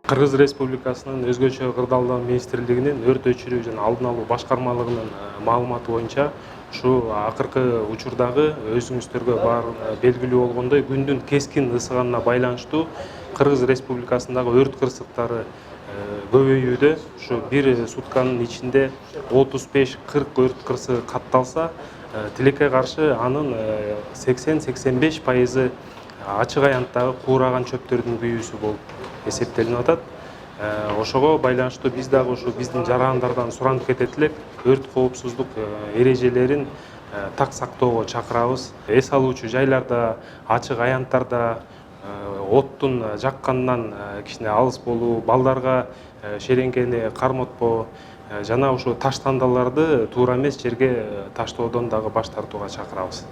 Кыргыз Республикасынын өзгөчө кырдаалдоо министрлигинин өрт өчүрүү жана алдын алуу башкармалыгынын маалыматы боюнча ушу акыркы учурдагы өзүңүздөргө бар белгилүү болгондой күндүн кескин ысыганына байланыштуу Кыргыз Республикасындагы өрт кырсыктары көбөйүүдө. Ушу бир сутканын ичинде 35-40 өрт кырсыгы катталса, тилекке каршы анын 80-85% ачык аянттагы куураган чөптөрдүн күйүүсү болуп эсептелип атат. Ошого байланыштуу биз дагы ушу биздин жарандардан суранып кетет элек, өрт коопсуздук эрежелерин так сактоого чакырабыз. Эс алуучу жайларда, ачык аянттарда оттун жакканынан кичине алыс болуу, балдарга шеренгени карматпоо жана ушу таштандаларды туура эмес жерге таштоодон дагы баш тартууга чакырабыз.